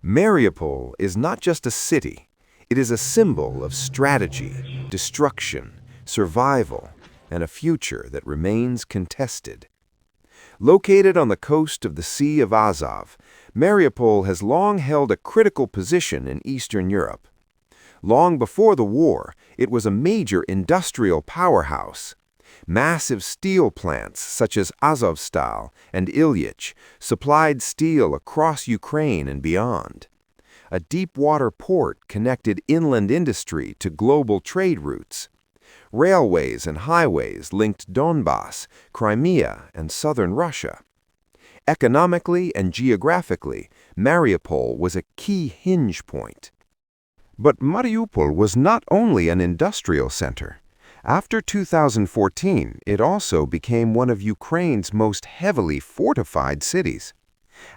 Mariupol is not just a city, it is a symbol of strategy, destruction, survival, and a future that remains contested. Located on the coast of the Sea of Azov, Mariupol has long held a critical position in Eastern Europe. Long before the war, it was a major industrial powerhouse. Massive steel plants such as Azovstal and Ilyich supplied steel across Ukraine and beyond. A deep-water port connected inland industry to global trade routes. Railways and highways linked Donbass, Crimea, and southern Russia. Economically and geographically, Mariupol was a key hinge point. But Mariupol was not only an industrial center. After 2014, it also became one of Ukraine's most heavily fortified cities.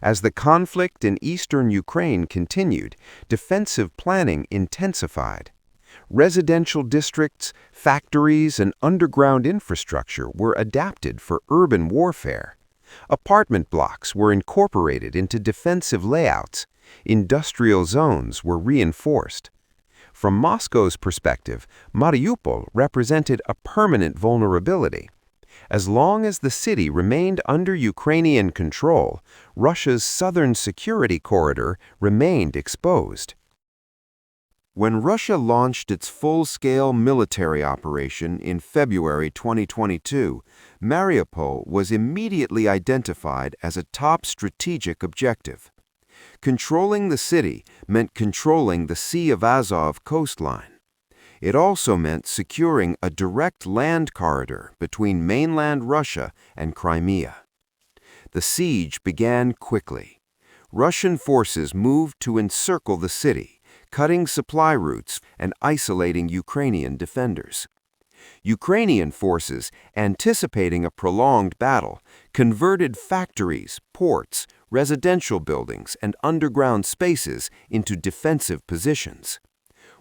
As the conflict in eastern Ukraine continued, defensive planning intensified. Residential districts, factories, and underground infrastructure were adapted for urban warfare. Apartment blocks were incorporated into defensive layouts. Industrial zones were reinforced. From Moscow's perspective, Mariupol represented a permanent vulnerability. As long as the city remained under Ukrainian control, Russia's southern security corridor remained exposed. When Russia launched its full-scale military operation in February 2022, Mariupol was immediately identified as a top strategic objective. Controlling the city meant controlling the Sea of Azov coastline. It also meant securing a direct land corridor between mainland Russia and Crimea. The siege began quickly. Russian forces moved to encircle the city, cutting supply routes and isolating Ukrainian defenders. Ukrainian forces, anticipating a prolonged battle, converted factories, ports, residential buildings, and underground spaces into defensive positions.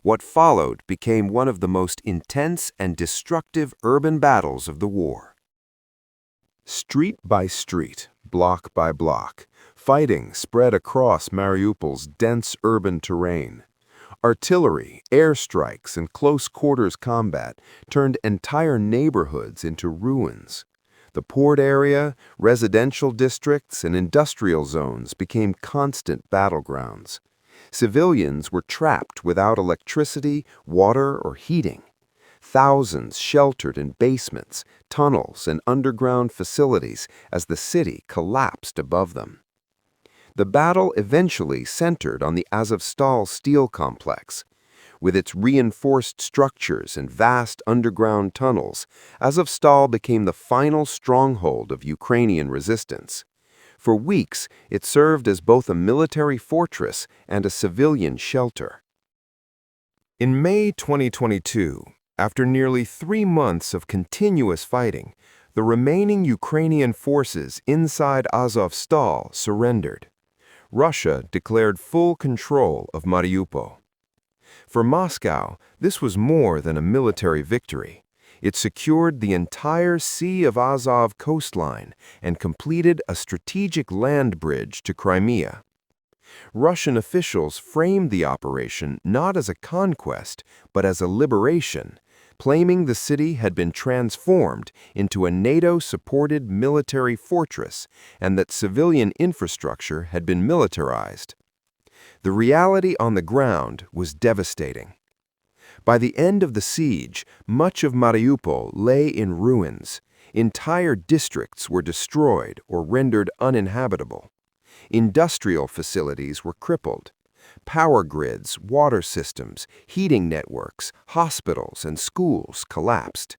What followed became one of the most intense and destructive urban battles of the war. Street by street, block by block, fighting spread across Mariupol's dense urban terrain. Artillery, airstrikes, and close-quarters combat turned entire neighborhoods into ruins. The port area, residential districts, and industrial zones became constant battlegrounds. Civilians were trapped without electricity, water, or heating. Thousands sheltered in basements, tunnels, and underground facilities as the city collapsed above them. The battle eventually centered on the Azovstal steel complex. With its reinforced structures and vast underground tunnels, Azovstal became the final stronghold of Ukrainian resistance. For weeks, it served as both a military fortress and a civilian shelter. In May 2022, after nearly 3 months of continuous fighting, the remaining Ukrainian forces inside Azovstal surrendered. Russia declared full control of Mariupol. For Moscow, this was more than a military victory. It secured the entire Sea of Azov coastline and completed a strategic land bridge to Crimea. Russian officials framed the operation not as a conquest, but as a liberation, claiming the city had been transformed into a NATO-supported military fortress and that civilian infrastructure had been militarized. The reality on the ground was devastating. By the end of the siege, much of Mariupol lay in ruins. Entire districts were destroyed or rendered uninhabitable. Industrial facilities were crippled. Power grids, water systems, heating networks, hospitals, and schools collapsed.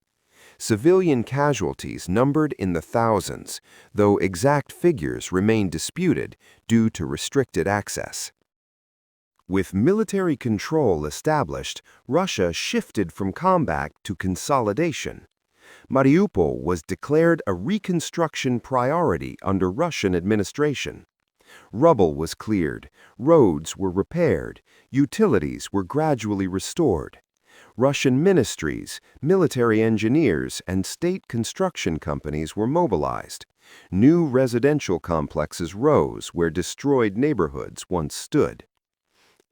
Civilian casualties numbered in the thousands, though exact figures remain disputed due to restricted access. With military control established, Russia shifted from combat to consolidation. Mariupol was declared a reconstruction priority under Russian administration. Rubble was cleared, roads were repaired, utilities were gradually restored. Russian ministries, military engineers, and state construction companies were mobilized. New residential complexes rose where destroyed neighborhoods once stood.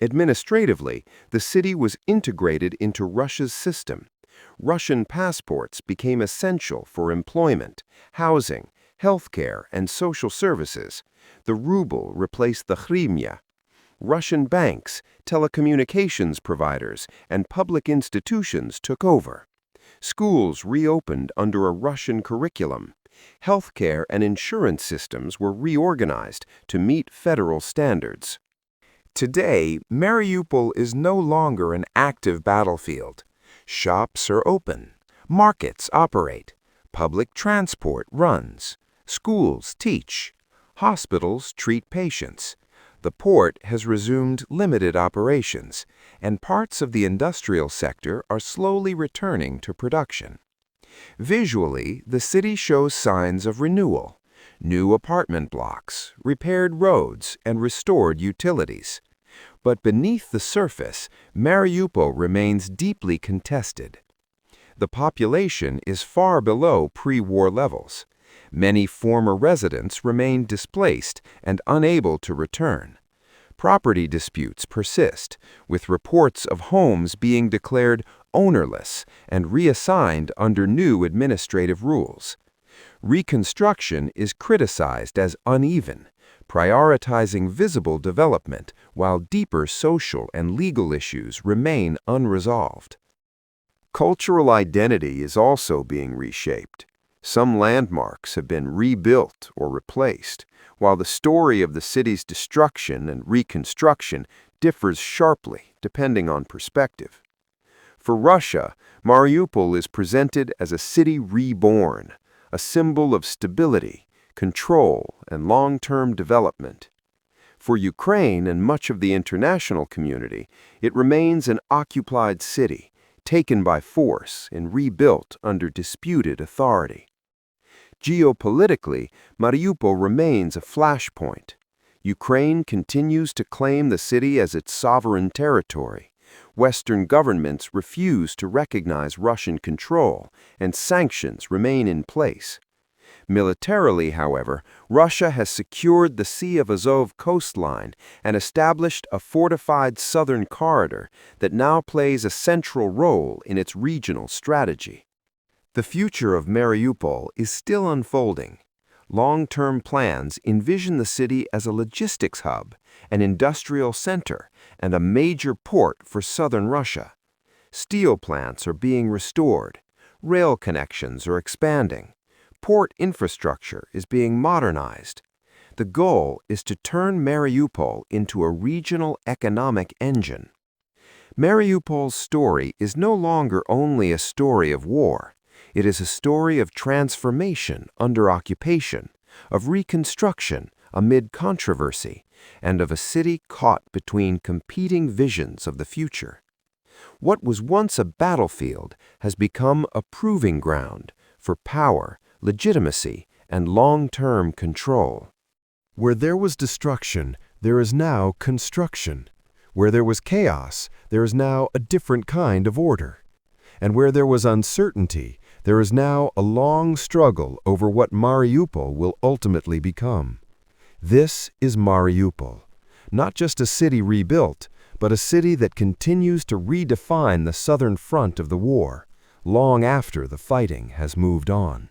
Administratively, the city was integrated into Russia's system. Russian passports became essential for employment, housing, healthcare, and social services. The ruble replaced the hryvnia. Russian banks, telecommunications providers, and public institutions took over. Schools reopened under a Russian curriculum. Healthcare and insurance systems were reorganized to meet federal standards. Today, Mariupol is no longer an active battlefield. Shops are open, markets operate, public transport runs, schools teach, hospitals treat patients. The port has resumed limited operations, and parts of the industrial sector are slowly returning to production. Visually, the city shows signs of renewal: new apartment blocks, repaired roads, and restored utilities. But beneath the surface, Mariupol remains deeply contested. The population is far below pre-war levels. Many former residents remain displaced and unable to return. Property disputes persist, with reports of homes being declared ownerless and reassigned under new administrative rules. Reconstruction is criticized as uneven, prioritizing visible development while deeper social and legal issues remain unresolved. Cultural identity is also being reshaped. Some landmarks have been rebuilt or replaced, while the story of the city's destruction and reconstruction differs sharply depending on perspective. For Russia, Mariupol is presented as a city reborn, a symbol of stability, control, and long-term development. For Ukraine and much of the international community, it remains an occupied city, taken by force and rebuilt under disputed authority. Geopolitically, Mariupol remains a flashpoint. Ukraine continues to claim the city as its sovereign territory. Western governments refuse to recognize Russian control, and sanctions remain in place. Militarily, however, Russia has secured the Sea of Azov coastline and established a fortified southern corridor that now plays a central role in its regional strategy. The future of Mariupol is still unfolding. Long-term plans envision the city as a logistics hub, an industrial center, and a major port for southern Russia. Steel plants are being restored, rail connections are expanding, port infrastructure is being modernized. The goal is to turn Mariupol into a regional economic engine. Mariupol's story is no longer only a story of war. It is a story of transformation under occupation, of reconstruction amid controversy, and of a city caught between competing visions of the future. What was once a battlefield has become a proving ground for power, legitimacy, and long-term control. Where there was destruction, there is now construction. Where there was chaos, there is now a different kind of order. And where there was uncertainty, there is now a long struggle over what Mariupol will ultimately become. This is Mariupol, not just a city rebuilt, but a city that continues to redefine the southern front of the war, long after the fighting has moved on.